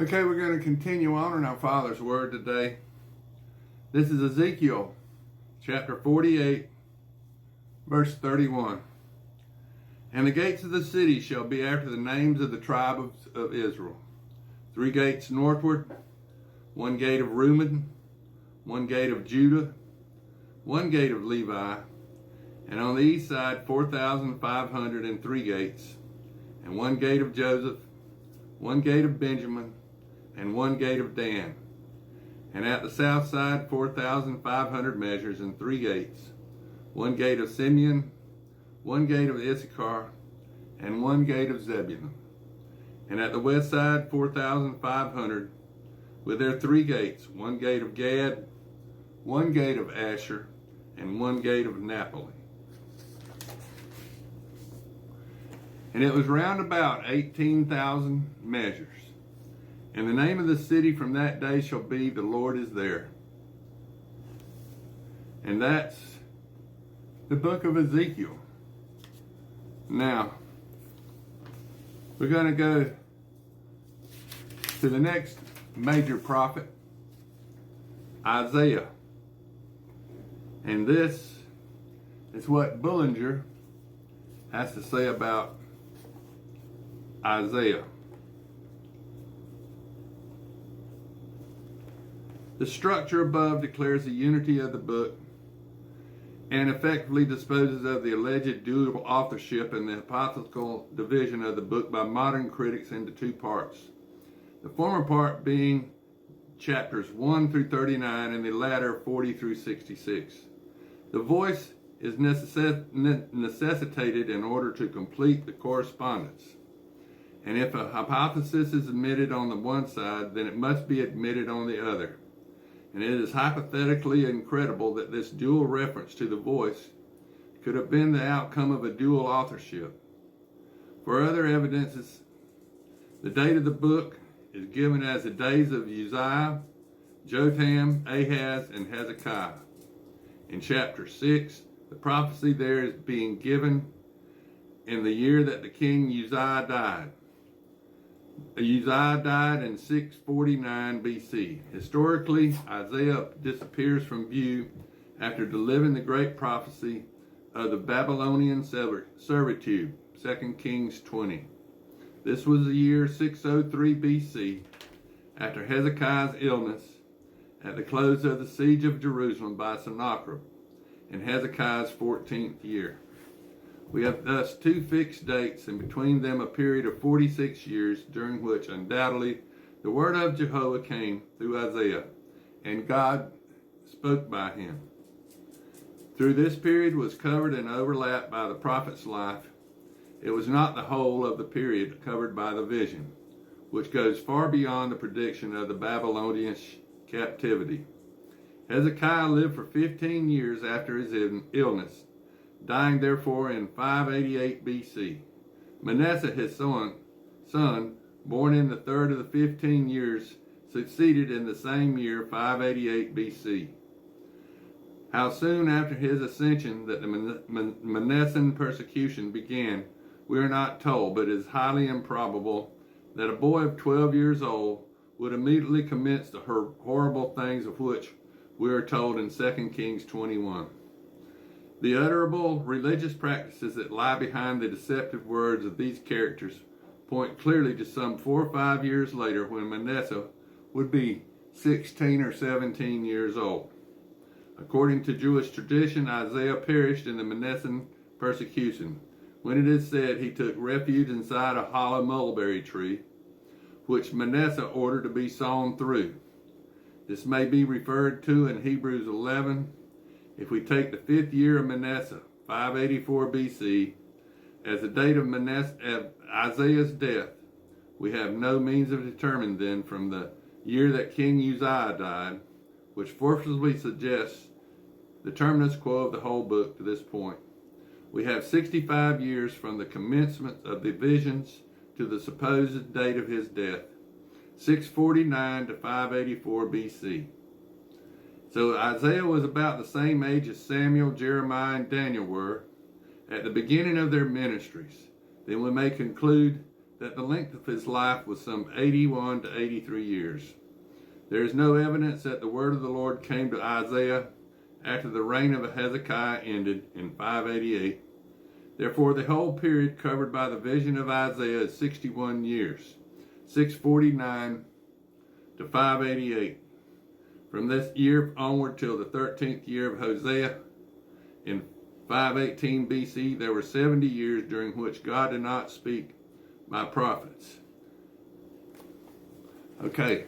Okay, we're going to continue on in our Father's Word today. This is Ezekiel chapter 48, verse 31. And the gates of the city shall be after the names of the tribe of Israel. 3 gates northward, 1 gate of Reuben, 1 gate of Judah, 1 gate of Levi, and on the east side 4,503 gates, and 1 gate of Joseph, 1 gate of Benjamin, and 1 gate of Dan. And at the south side 4,500 measures and 3 gates, 1 gate of Simeon, 1 gate of Issachar, and 1 gate of Zebulun. And at the west side 4,500 with their 3 gates, 1 gate of Gad, 1 gate of Asher, and 1 gate of Naphtali. And it was round about 18,000 measures. And the name of the city from that day shall be, The Lord is there. And that's the book of Ezekiel. Now, we're going to go to the next major prophet, Isaiah. And this is what Bullinger has to say about Isaiah. The structure above declares the unity of the book and effectively disposes of the alleged dual authorship and the hypothetical division of the book by modern critics into 2 parts. The former part being chapters 1 through 39 and the latter 40 through 66. The voice is necessitated in order to complete the correspondence. And if a hypothesis is admitted on the one side, then it must be admitted on the other. And it is hypothetically incredible that this dual reference to the voice could have been the outcome of a dual authorship. For other evidences, the date of the book is given as the days of Uzziah, Jotham, Ahaz, and Hezekiah. In chapter 6, the prophecy there is being given in the year that the king Uzziah died. Uzziah died in 649 BC. Historically, Isaiah disappears from view after delivering the great prophecy of the Babylonian servitude, 2 Kings 20. This was the year 603 BC, after Hezekiah's illness, at the close of the siege of Jerusalem by Sennacherib, in Hezekiah's 14th year. We have thus 2 fixed dates, and between them a period of 46 years, during which undoubtedly the word of Jehovah came through Isaiah, and God spoke by him. Through this period was covered and overlapped by the prophet's life. It was not the whole of the period covered by the vision, which goes far beyond the prediction of the Babylonian captivity. Hezekiah lived for 15 years after his illness, dying therefore in 588 BC. Manasseh, his son, born in the third of the 15 years, succeeded in the same year, 588 BC. How soon after his ascension that the Manasseh persecution began, we are not told, but it is highly improbable that a boy of 12 years old would immediately commence the horrible things of which we are told in 2 Kings 21. The utterable religious practices that lie behind the deceptive words of these characters point clearly to some 4 or 5 years later, when Manasseh would be 16 or 17 years old. According to Jewish tradition, Isaiah perished in the Manasseh persecution, when it is said he took refuge inside a hollow mulberry tree, which Manasseh ordered to be sawn through. This may be referred to in Hebrews 11. If we take the 5th year of Manasseh, 584 BC, as the date of Isaiah's death, we have no means of determining then from the year that King Uzziah died, which forcibly suggests the terminus quo of the whole book to this point. We have 65 years from the commencement of the visions to the supposed date of his death, 649 to 584 BC. So Isaiah was about the same age as Samuel, Jeremiah, and Daniel were at the beginning of their ministries. Then we may conclude that the length of his life was some 81 to 83 years. There is no evidence that the word of the Lord came to Isaiah after the reign of Hezekiah ended in 588. Therefore, the whole period covered by the vision of Isaiah is 61 years, 649 to 588. From this year onward till the 13th year of Hosea in 518 BC, there were 70 years during which God did not speak by prophets. Okay,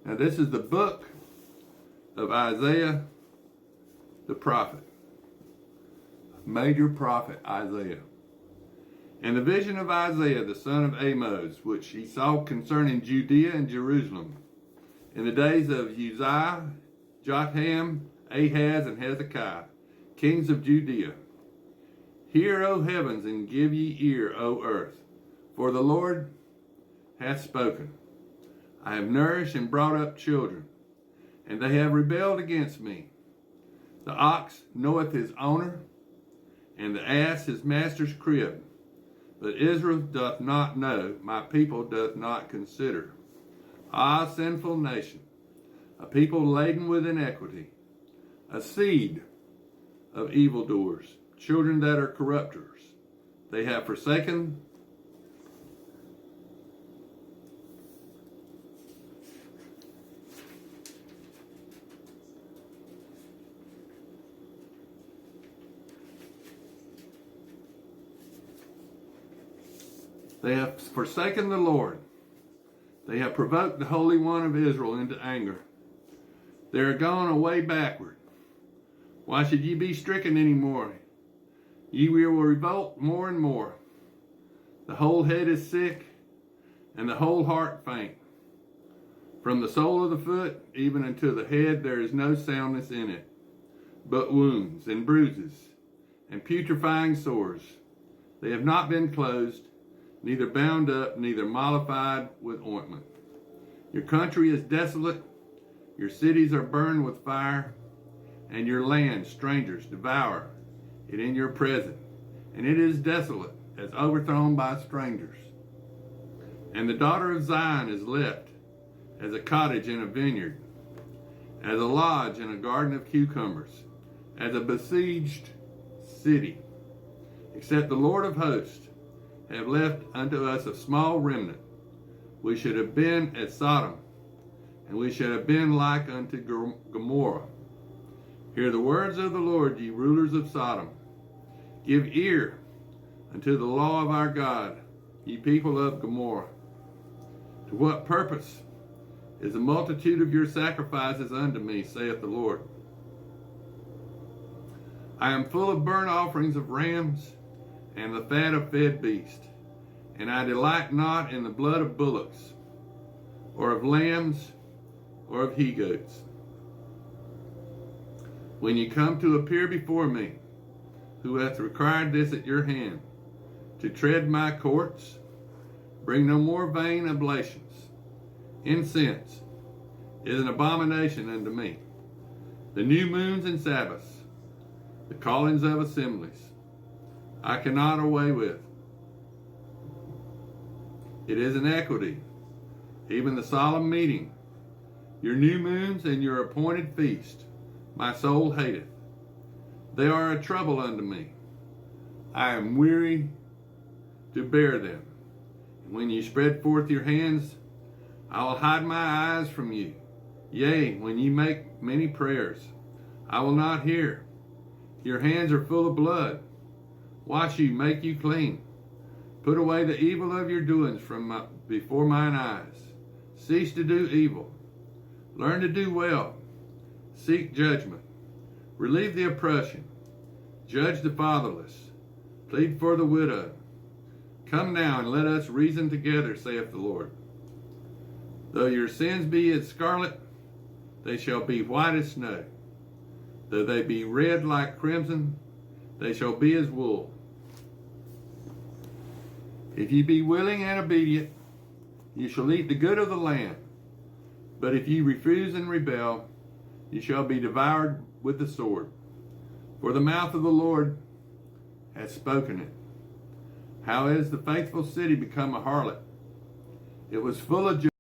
now this is the book of Isaiah the prophet, major prophet Isaiah. And the vision of Isaiah the son of Amos, which he saw concerning Judea and Jerusalem in the days of Uzziah, Jotham, Ahaz, and Hezekiah, kings of Judea. Hear, O heavens, and give ye ear, O earth, for the Lord hath spoken. I have nourished and brought up children, and they have rebelled against me. The ox knoweth his owner, and the ass his master's crib. But Israel doth not know, my people doth not consider. Ah, sinful nation, a people laden with iniquity, a seed of evildoers, children that are corrupters. They have forsaken the Lord. They have provoked the Holy One of Israel into anger. They are gone away backward. Why should ye be stricken any more? Ye will revolt more and more. The whole head is sick, and the whole heart faint. From the sole of the foot even unto the head there is no soundness in it, but wounds and bruises and putrefying sores. They have not been closed, neither bound up, neither mollified with ointment. Your country is desolate, your cities are burned with fire, and your land strangers devour it in your presence, and it is desolate, as overthrown by strangers. And the daughter of Zion is left as a cottage in a vineyard, as a lodge in a garden of cucumbers, as a besieged city. Except the Lord of hosts have left unto us a small remnant. We should have been at Sodom, and we should have been like unto Gomorrah. Hear the words of the Lord, ye rulers of Sodom. Give ear unto the law of our God, ye people of Gomorrah. To what purpose is the multitude of your sacrifices unto me, saith the Lord? I am full of burnt offerings of rams and the fat of fed beasts, and I delight not in the blood of bullocks, or of lambs, or of he-goats. When ye come to appear before me, who hath required this at your hand, to tread my courts, bring no more vain oblations. Incense is an abomination unto me. The new moons and Sabbaths, the callings of assemblies, I cannot away with. It is iniquity, even the solemn meeting, your new moons and your appointed feast, my soul hateth. They are a trouble unto me. I am weary to bear them. And when ye spread forth your hands, I will hide my eyes from you. Yea, when ye make many prayers, I will not hear. Your hands are full of blood. Wash you, make you clean. Put away the evil of your doings from before mine eyes. Cease to do evil. Learn to do well. Seek judgment. Relieve the oppression. Judge the fatherless. Plead for the widow. Come now and let us reason together, saith the Lord. Though your sins be as scarlet, they shall be white as snow. Though they be red like crimson, they shall be as wool. If ye be willing and obedient, ye shall eat the good of the land. But if ye refuse and rebel, ye shall be devoured with the sword. For the mouth of the Lord hath spoken it. How has the faithful city become a harlot? It was full of